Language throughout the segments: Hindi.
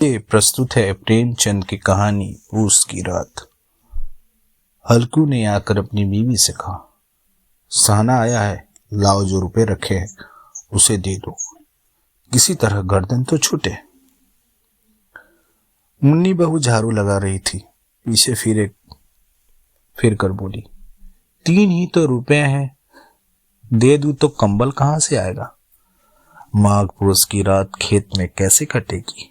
ये प्रस्तुत है प्रेमचंद की कहानी पूस की रात। हल्कू ने आकर अपनी बीवी से कहा, सहना आया है, लाओ जो रुपए रखे हैं उसे दे दो, किसी तरह गर्दन तो छूटे। मुन्नी बहू झाड़ू लगा रही थी, पीछे फिर कर बोली, 3 ही तो रुपए हैं, दे दूं तो कंबल कहां से आएगा? माघ पूस की रात खेत में कैसे कटेगी?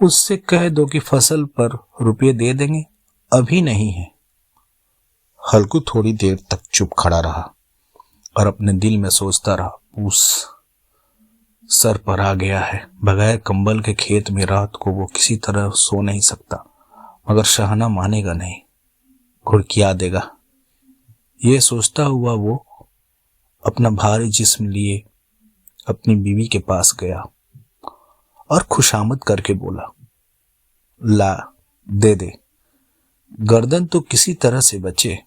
उससे कह दो कि फसल पर रुपये दे देंगे, अभी नहीं है। हल्कू थोड़ी देर तक चुप खड़ा रहा और अपने दिल में सोचता रहा, पूस सर पर आ गया है, बगैर कंबल के खेत में रात को वो किसी तरह सो नहीं सकता, मगर शाहना मानेगा नहीं, घुड़किया देगा। ये सोचता हुआ वो अपना भारी जिस्म लिए अपनी बीवी के पास गया और खुशामद करके बोला, ला दे दे, गर्दन तो किसी तरह से बचे,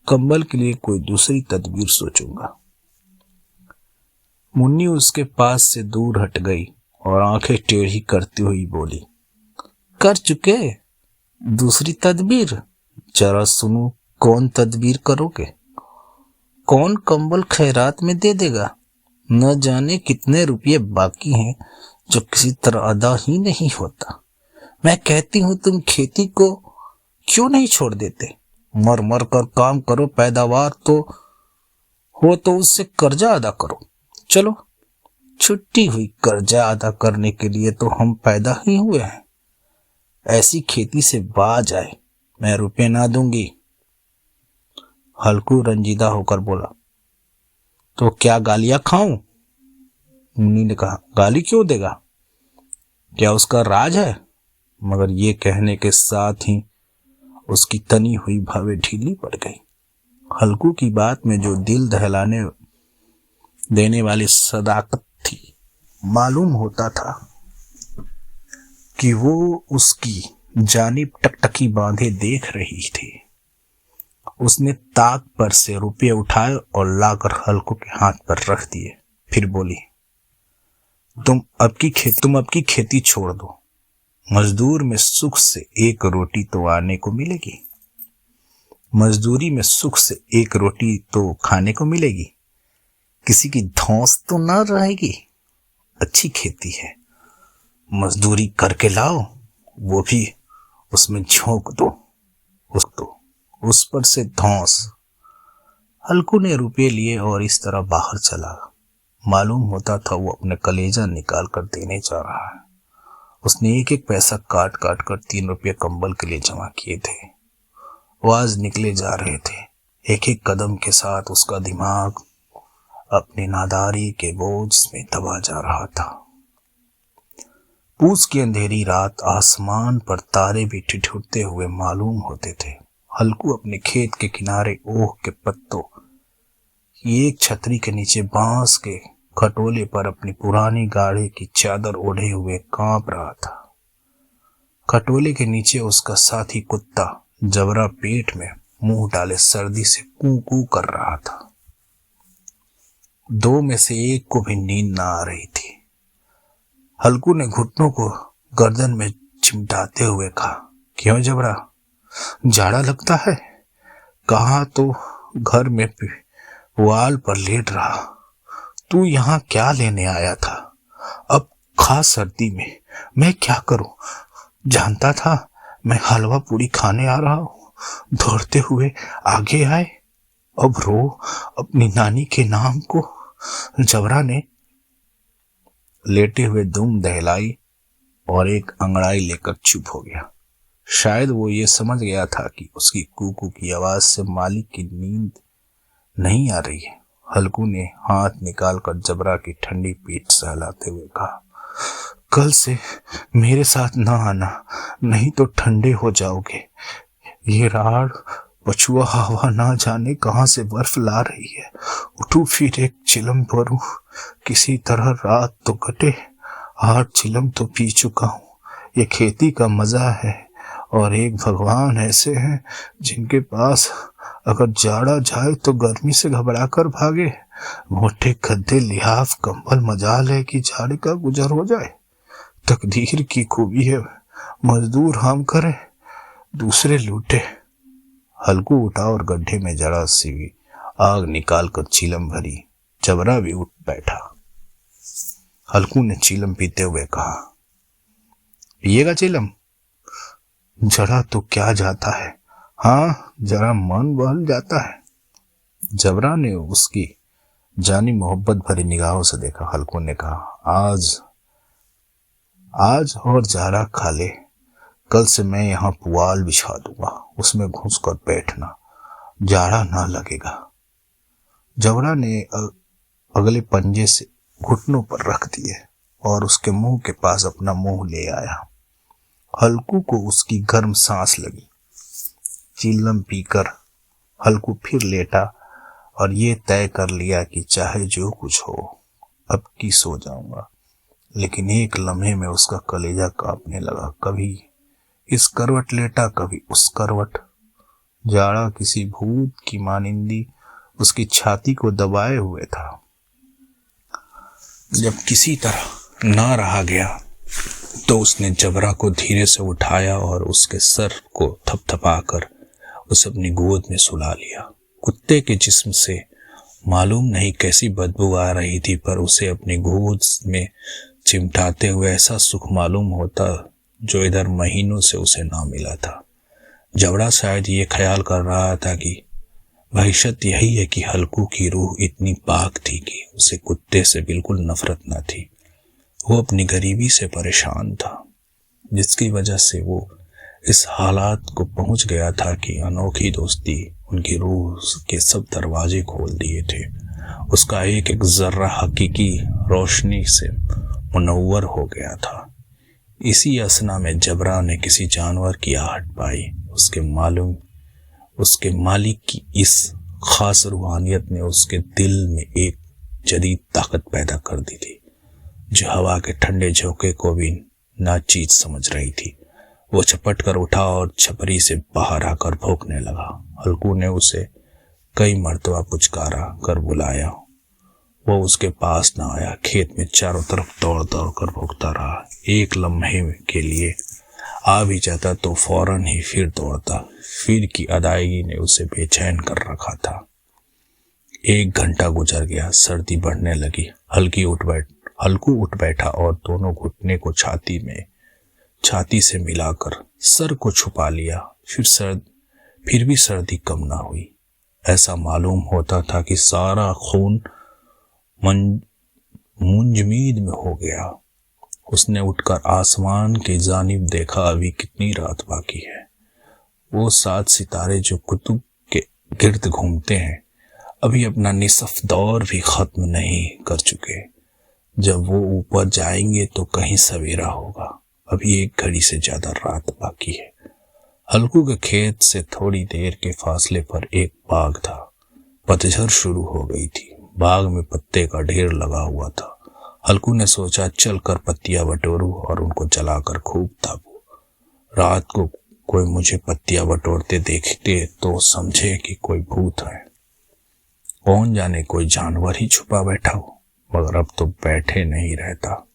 कंबल के लिए कोई दूसरी तदबीर सोचूंगा। मुन्नी उसके पास से दूर हट गई और आंखें टेढ़ी करती हुई बोली, कर चुके दूसरी तदबीर? जरा सुनो, कौन तदबीर करोगे? कौन कंबल खैरात में दे देगा? न जाने कितने रुपये बाकी हैं जो किसी तरह अदा ही नहीं होता। मैं कहती हूं तुम खेती को क्यों नहीं छोड़ देते? मर मर कर काम करो, पैदावार तो हो तो उससे कर्जा अदा करो। चलो, छुट्टी हुई कर्जा अदा करने के लिए तो हम पैदा ही हुए हैं। ऐसी खेती से बाज आए, मैं रुपए ना दूंगी। हल्कू रंजीदा होकर बोला, तो क्या गालियां खाऊं? मुन्नी ने कहा, गाली क्यों देगा, क्या उसका राज है? मगर ये कहने के साथ ही उसकी तनी हुई भावें ढीली पड़ गई। हल्कू की बात में जो दिल दहलाने देने वाली सदाकत थी, मालूम होता था कि वो उसकी जानिब टकटकी बांधे देख रही थी। उसने ताक पर से रुपये उठाए और लाकर हल्कू के हाथ पर रख दिए। फिर बोली, तुम अब की खेती छोड़ दो। मजदूर में सुख से एक रोटी तो आने को मिलेगी, मजदूरी में सुख से एक रोटी तो खाने को मिलेगी, किसी की धौंस तो न रहेगी। अच्छी खेती है, मजदूरी करके लाओ, वो भी उसमें झोंक दो, उस पर से धौंस। हल्कू ने रुपये लिए और इस तरह बाहर चला। मालूम होता था वो अपने कलेजा निकाल कर देने जा रहा है। उसने एक एक पैसा काट काट कर 3 रुपये कंबल के लिए जमा किए थे। वो आज निकले जा रहे थे। एक एक कदम के साथ उसका दिमाग अपनी नादारी के बोझ में दबा जा रहा था। पूस की अंधेरी रात, आसमान पर तारे भी ठिठुरते हुए मालूम होते थे। हल्कू अपने खेत के किनारे ओह के पत्तों की एक छतरी के नीचे बांस के खटोले पर अपनी पुरानी गाड़ी की चादर ओढ़े हुए कांप रहा था। खटोले के नीचे उसका साथी कुत्ता जबरा पेट में मुंह डाले सर्दी से कू कू कर रहा था। 2 में से एक को भी नींद ना आ रही थी। हल्कू ने घुटनों को गर्दन में चिमटाते हुए कहा, क्यों जबरा, जाड़ा लगता है? कहा तो घर में पुआल पर लेट रहा, तू यहाँ क्या लेने आया था? अब खास सर्दी में मैं क्या करूं? जानता था मैं हलवा पूरी खाने आ रहा हूं, दौड़ते हुए आगे आए, अब रो अपनी नानी के नाम को। जबरा ने लेटे हुए दुम दहलाई और एक अंगड़ाई लेकर चुप हो गया। शायद वो ये समझ गया था कि उसकी कूकू की आवाज से मालिक की नींद नहीं आ रही है। हल्कू ने हाथ निकालकर जबरा की ठंडी पीठ सहलाते हुए कहा, कल से मेरे साथ ना आना, नहीं तो ठंडे हो जाओगे। ये राड़ पछुआ हवा ना जाने कहां से बर्फ ला रही है। उठू फिर एक चिलम भरूं, किसी तरह रात तो कटे। 8 चिलम तो पी चुका हूं। ये खेती का मजा है, और एक भगवान ऐसे हैं जिनके पास अगर जाड़ा जाए तो गर्मी से घबरा कर भागे। मोटे गद्दे, लिहाफ, कंबल, मजाल है कि जाड़े का गुजर हो जाए। तकदीर की खूबी है, मजदूर हम करें दूसरे लूटे। हल्कू उठा और गड्ढे में जरा सी आग निकालकर चीलम भरी। जबरा भी उठ बैठा। हल्कू ने चीलम पीते हुए कहा, पिएगा चीलम? जरा तो क्या जाता है, हाँ जरा मन बहल जाता है। जबरा ने उसकी जानी मोहब्बत भरी निगाहों से देखा। हल्कू ने कहा, आज और जारा खा ले, कल से मैं यहाँ पुआल बिछा दूंगा, उसमें घुसकर बैठना, जाड़ा ना लगेगा। जबरा ने अगले पंजे से घुटनों पर रख दिए और उसके मुंह के पास अपना मुंह ले आया। हल्कू को उसकी गर्म सांस लगी। चीलम पीकर हल्कू फिर लेटा और ये तय कर लिया कि चाहे जो कुछ हो अब की सो जाऊंगा। लेकिन एक लम्हे में उसका कलेजा कांपने लगा। कभी इस करवट लेटा, कभी उस करवट। जाड़ा किसी भूत की मानिंदी उसकी छाती को दबाए हुए था। जब किसी तरह ना रहा गया तो उसने जबरा को धीरे से उठाया और उसके सर को थपथपाकर उसे अपनी गोद में सुला लिया। कुत्ते के जिस्म से मालूम नहीं कैसी बदबू आ रही थी, पर उसे अपनी गोद में चिमटाते हुए ऐसा सुख मालूम होता जो इधर महीनों से उसे ना मिला था। जबड़ा शायद ये ख्याल कर रहा था कि वहशत यही है कि हल्कू की रूह इतनी पाक थी कि उसे कुत्ते से बिल्कुल नफरत न थी। वो अपनी गरीबी से परेशान था, जिसकी वजह से वो इस हालात को पहुंच गया था कि अनोखी दोस्ती उनकी रूह के सब दरवाजे खोल दिए थे। उसका एक एक जर्रा हकीकी रोशनी से मुनव्वर हो गया था। इसी असना में जबरा ने किसी जानवर की आहट पाई। उसके मालिक की इस खास रूहानियत ने उसके दिल में एक जदीद ताकत पैदा कर दी थी, जो हवा के ठंडे झोंके को भी नाचीज समझ रही थी। वो झपट कर उठा और छपरी से बाहर आकर भौंकने लगा। हल्कू ने उसे कई मर्तबा पुचकारा कर बुलाया, वो उसके पास न आया। खेत में चारों तरफ दौड़ दौड़ कर भौंकता रहा। एक लम्हे के लिए आ भी जाता तो फौरन ही फिर दौड़ता। फिर की अदायगी ने उसे बेचैन कर रखा था। 1 घंटा गुजर गया। सर्दी बढ़ने लगी। हल्कू उठ बैठा और दोनों घुटने को छाती से मिलाकर सर को छुपा लिया। फिर भी सर्दी कम ना हुई। ऐसा मालूम होता था कि सारा खून मुंजमीद में हो गया। उसने उठकर आसमान की जानिब देखा। अभी कितनी रात बाकी है। वो 7 सितारे जो कुतुब के गिर्द घूमते हैं अभी अपना निसफ दौर भी खत्म नहीं कर चुके। जब वो ऊपर जाएंगे तो कहीं सवेरा होगा। अभी 1 घड़ी से ज्यादा रात बाकी है। हल्कू के खेत से थोड़ी देर के फासले पर एक बाग था। पतझड़ शुरू हो गई थी। बाग में पत्ते का ढेर लगा हुआ था। हल्कू ने सोचा चलकर पत्तियां बटोरूं और उनको जलाकर खूब तापूं। रात को कोई मुझे पत्तियां बटोरते देखते तो समझे कि कोई भूत है। कौन जाने कोई जानवर ही छुपा बैठा हो, मगर अब तो बैठे नहीं रहता।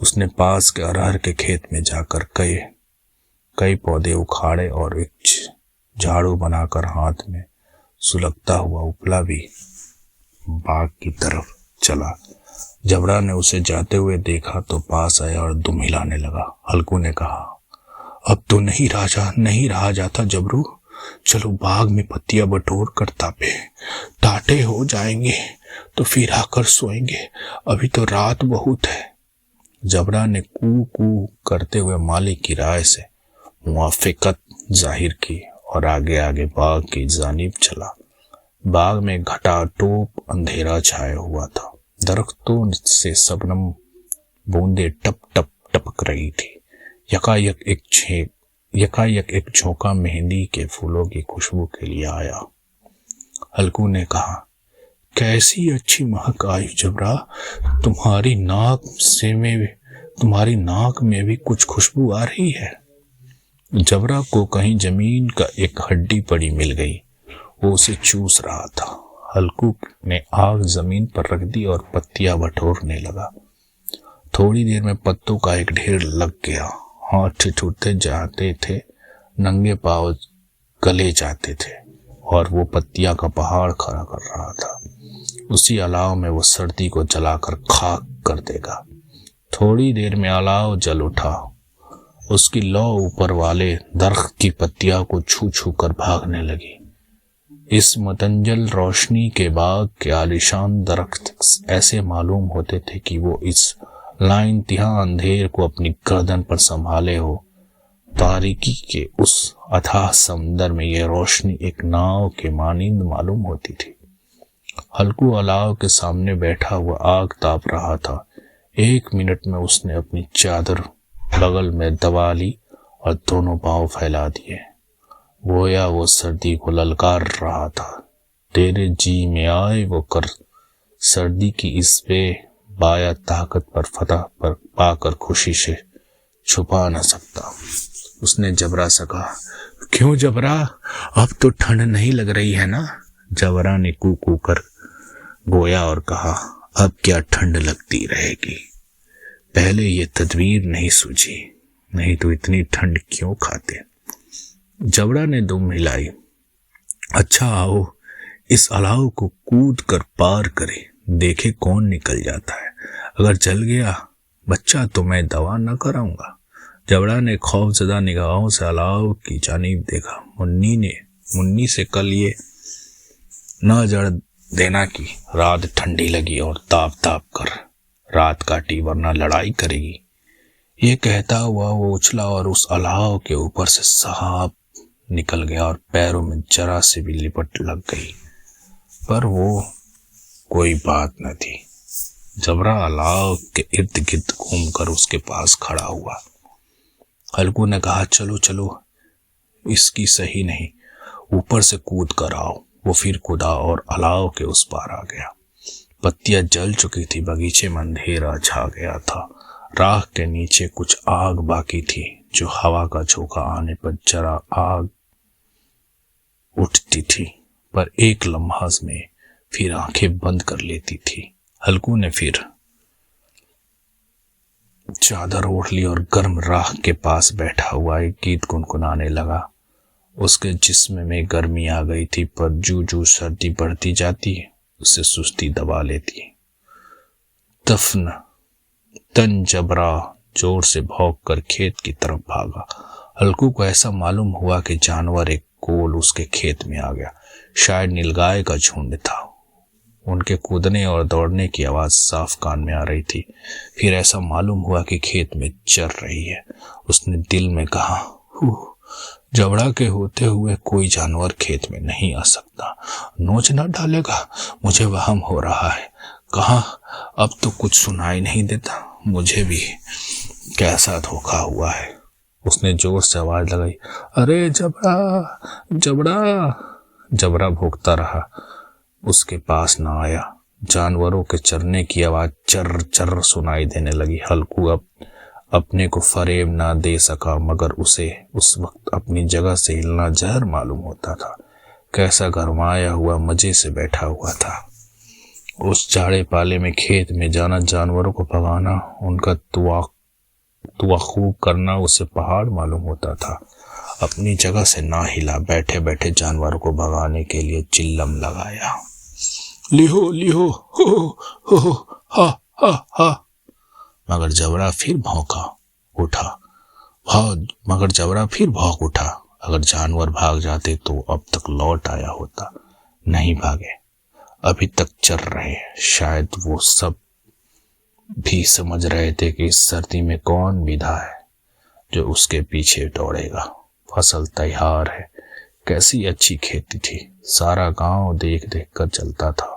उसने पास के अरहर के खेत में जाकर कई पौधे उखाड़े और एक झाड़ू बनाकर हाथ में सुलगता हुआ उपला भी बाग की तरफ चला। जबरा ने उसे जाते हुए देखा तो पास आया और दुम हिलाने लगा। हल्कू ने कहा, अब तो नहीं रहा जाता जबरू, चलो बाग में पत्तियां बटोर कर तापे। टाटे हो जाएंगे तो फिर आकर सोएंगे, अभी तो रात बहुत है। जबरा ने कू कू करते हुए मालिक की राय से मुआफिकत जाहिर की और आगे आगे बाग की जानिब चला। बाग में घटाटोप अंधेरा छाया हुआ था। दरख्तों से शबनम बूंदे टप टप टपक रही थी। यकायक एक झोंका मेहंदी के फूलों की खुशबू के लिए आया। हल्कू ने कहा, कैसी अच्छी महक आई जबरा, तुम्हारी नाक में भी कुछ खुशबू आ रही है। जबरा को कहीं जमीन का एक हड्डी पड़ी मिल गई। वो उसे चूस रहा था। हल्कू ने आग जमीन पर रख दी और पत्तियां बटोरने लगा। थोड़ी देर में पत्तों का एक ढेर लग गया। हाथ ठिठुरते जाते थे, नंगे पांव गले जाते थे और वो पत्तियां का पहाड़ खड़ा कर रहा था। उसी अलाव में वो सर्दी को जलाकर खाक कर देगा। थोड़ी देर में अलाव जल उठा। उसकी लौ ऊपर वाले दरख्त की पत्तियां को छू छू कर भागने लगी। इस मतंजल रोशनी के बाग के आलीशान दरख्त ऐसे मालूम होते थे कि वो इस लाइंतिहा अंधेर को अपनी गर्दन पर संभाले हो। तारीकी के उस अथाह समंदर में यह रोशनी एक नाव के मानिंद मालूम होती थी। हल्कू अलाव के सामने बैठा हुआ आग ताप रहा था। 1 मिनट में उसने अपनी चादर बगल में दबा ली और दोनों पांव फैला दिए। गोया वो सर्दी को ललकार रहा था। तेरे जी में आए वो कर सर्दी की इस बाया ताकत पर फतह पर पाकर खुशी से छुपा न सकता। उसने जबरा से कहा, क्यों जबरा, अब तो ठंड नहीं लग रही है ना? जबरा ने कू कर गोया और कहा, अब क्या ठंड लगती रहेगी। पहले ये तदबीर नहीं सूझी, नहीं तो इतनी ठंड क्यों खाते। जबरा ने दुम हिलाई। अच्छा आओ इस अलाव को कूद कर पार करे, देखे कौन निकल जाता है। अगर जल गया बच्चा तो मैं दवा न कराऊंगा। जबड़ा ने खौफजदा निगाहों से अलाव की जानिब देखा। मुन्नी से कल ये न जड़ देना की रात ठंडी लगी और ताप ताप कर रात काटी, वरना लड़ाई करेगी। ये कहता हुआ वो उछला और उस अलाव के ऊपर से साहब निकल गया और पैरों में जरा से भी लिपट लग गई, पर वो कोई बात न थी। जबरा अलाव के इर्द गिर्द घूमकर उसके पास खड़ा हुआ। हल्कू ने कहा, चलो चलो, इसकी सही नहीं, ऊपर से कूद कर आओ। वो फिर कूदा और अलाव के उस पार आ गया। पत्तियां जल चुकी थी, बगीचे में अंधेरा छा गया था। राख के नीचे कुछ आग बाकी थी, जो हवा का झोंका आने पर जरा आग उठती थी, पर एक लम्हा में फिर आंखें बंद कर लेती थी। हल्कू ने फिर चादर ओढ़ ली और गर्म राख के पास बैठा हुआ एक गीत गुनगुनाने लगा। उसके जिस्म में गर्मी आ गई थी, पर जू जू सर्दी बढ़ती जाती उसे सुस्ती दबा लेती। दफन तन जबरा जोर से भौंक कर खेत की तरफ भागा। हल्कू को ऐसा मालूम हुआ कि जानवर एक गोल उसके खेत में आ गया। शायद नीलगाय का झुंड था। उनके कूदने और दौड़ने की आवाज साफ कान में आ रही थी। फिर ऐसा मालूम हुआ कि खेत में चर रही है। उसने दिल में कहा, जबड़ा के होते हुए कोई जानवर खेत में नहीं आ सकता। नोच न डालेगा, मुझे वहम हो रहा है। कहाँ, अब तो कुछ सुनाई नहीं देता। मुझे भी कैसा धोखा हुआ है। उसने जोर से आवाज लगाई, अरे जबड़ा जबड़ा। जबड़ा भौंकता रहा, उसके पास न आया। जानवरों के चरने की आवाज चर चर सुनाई देने लगी। हल्कू अब अपने को फरेब ना दे सका, मगर उसे उस वक्त अपनी जगह से हिलना जहर मालूम होता था। कैसा गरमाया हुआ मजे से बैठा हुआ था। उस जाड़े पाले में खेत में जाना, जानवरों को भगाना, उनका तुआखू करना उसे पहाड़ मालूम होता था। अपनी जगह से ना हिला, बैठे बैठे जानवरों को भगाने के लिए चिल्लम लगाया, लिहो लिहो हो हा हा हा। मगर जबड़ा फिर भौंक उठा। अगर जानवर भाग जाते तो अब तक लौट आया होता। नहीं भागे, अभी तक चल रहे। शायद वो सब भी समझ रहे थे कि इस सर्दी में कौन विधा है जो उसके पीछे दौड़ेगा। फसल तैयार है। कैसी अच्छी खेती थी। सारा गांव देख देख कर चलता था।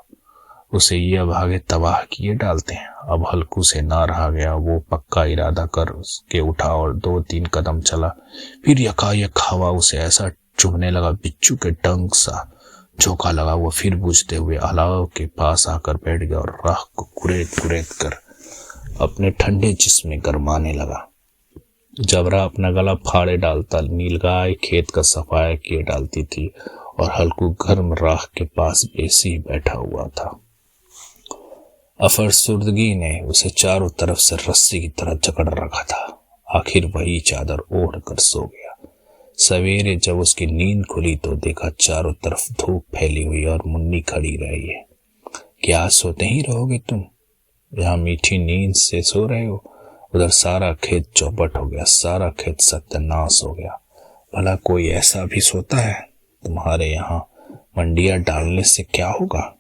उसे ये अभागे तबाह किए डालते हैं। अब हल्कू से ना रहा गया। वो पक्का इरादा कर उसके उठा और 2-3 कदम चला। फिर यकायक हवा उसे ऐसा चुभने लगा, बिच्छू के डंक सा झोंका लगा। वो फिर बुझते हुए अलाव के पास आकर बैठ गया और राख को कुरेद कर अपने ठंडे जिस्म में गरमाने लगा। जबरा अपना गला फाड़े डालता, नीलगाय खेत का सफाया किए डालती थी और हल्कू गर्म राख के पास बेसी बैठा हुआ था। अफसुर्दगी ने उसे चारों तरफ से रस्सी की तरह जकड़ रखा था। आखिर वही चादर ओढ़ कर सो गया। सवेरे जब उसकी नींद खुली तो देखा चारों तरफ धूप फैली हुई और मुन्नी खड़ी रही है। क्या सोते ही रहोगे तुम? यहाँ मीठी नींद से सो रहे हो, उधर सारा खेत चौपट हो गया, सारा खेत सत्यानाश हो गया। भला कोई ऐसा भी सोता है? तुम्हारे यहाँ मंडिया डालने से क्या होगा?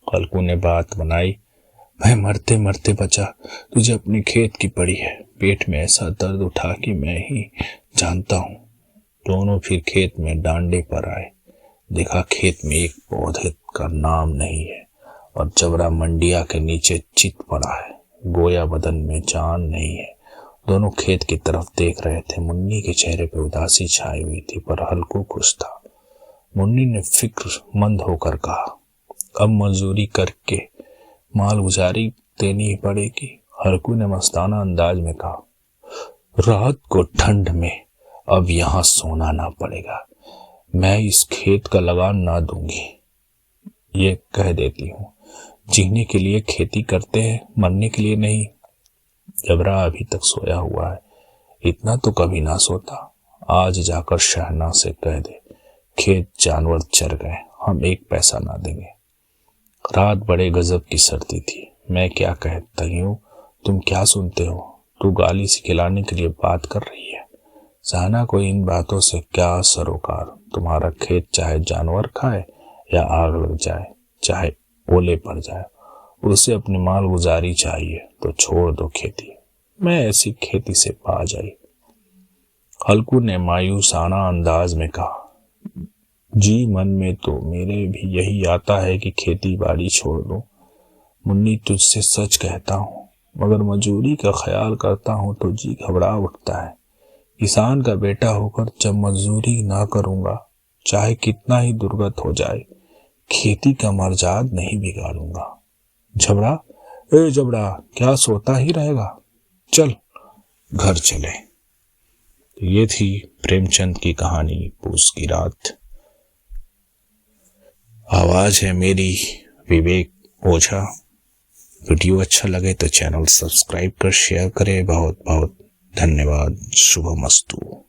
हल्कू ने बात बनाई। मैं मरते मरते बचा, तुझे अपने खेत की पड़ी है। पेट में ऐसा दर्द उठा कि मैं ही जानता हूँ। दोनों फिर खेत में डांडे पर आए। देखा खेत में एक पौधे का नाम नहीं है और जबरा मंडिया के नीचे चित पड़ा है। गोया बदन में जान नहीं है। दोनों खेत की तरफ देख रहे थे। मुन्नी के चेहरे पर उदासी छाई हुई थी पर हल्कू खुश था। मुन्नी ने फिक्रमंद होकर कहा, अब मजदूरी करके माल गुजारी देनी ही पड़ेगी। हल्कू ने मस्ताना अंदाज में कहा, रात को ठंड में अब यहाँ सोना ना पड़ेगा। मैं इस खेत का लगान ना दूंगी। ये कह देती हूँ, जीने के लिए खेती करते हैं, मरने के लिए नहीं। जबरा अभी तक सोया हुआ है, इतना तो कभी ना सोता। आज जाकर शहना से कह दे, खेत जानवर चर गए, हम एक पैसा ना देंगे। रात बड़े गजब की सर्दी थी। मैं क्या कहता हूँ, तुम क्या सुनते हो? तू गाली से खिलाने के लिए बात कर रही है। शहना को इन बातों से क्या सरोकार? तुम्हारा खेत चाहे जानवर खाए या आग लग जाए, चाहे ओले पड़ जाए, उसे अपनी माल गुजारी चाहिए तो छोड़ दो खेती। मैं ऐसी खेती से पा जाई। हल्कू ने मायूसाना अंदाज में कहा, जी मन में तो मेरे भी यही आता है कि खेती बाड़ी छोड़ दो। मुन्नी, तुझसे सच कहता हूँ, मगर मजूरी का ख्याल करता हूँ तो जी घबरा उठता है। किसान का बेटा होकर जब मजदूरी ना करूंगा, चाहे कितना ही दुर्गत हो जाए, खेती का मर्जाद नहीं बिगाड़ूंगा। जबरा, ए जबरा, क्या सोता ही रहेगा? चल घर चले। ये थी प्रेमचंद की कहानी पूस की रात। आवाज है मेरी विवेक ओझा। वीडियो अच्छा लगे तो चैनल सब्सक्राइब कर शेयर करें। बहुत बहुत धन्यवाद। शुभमस्तु।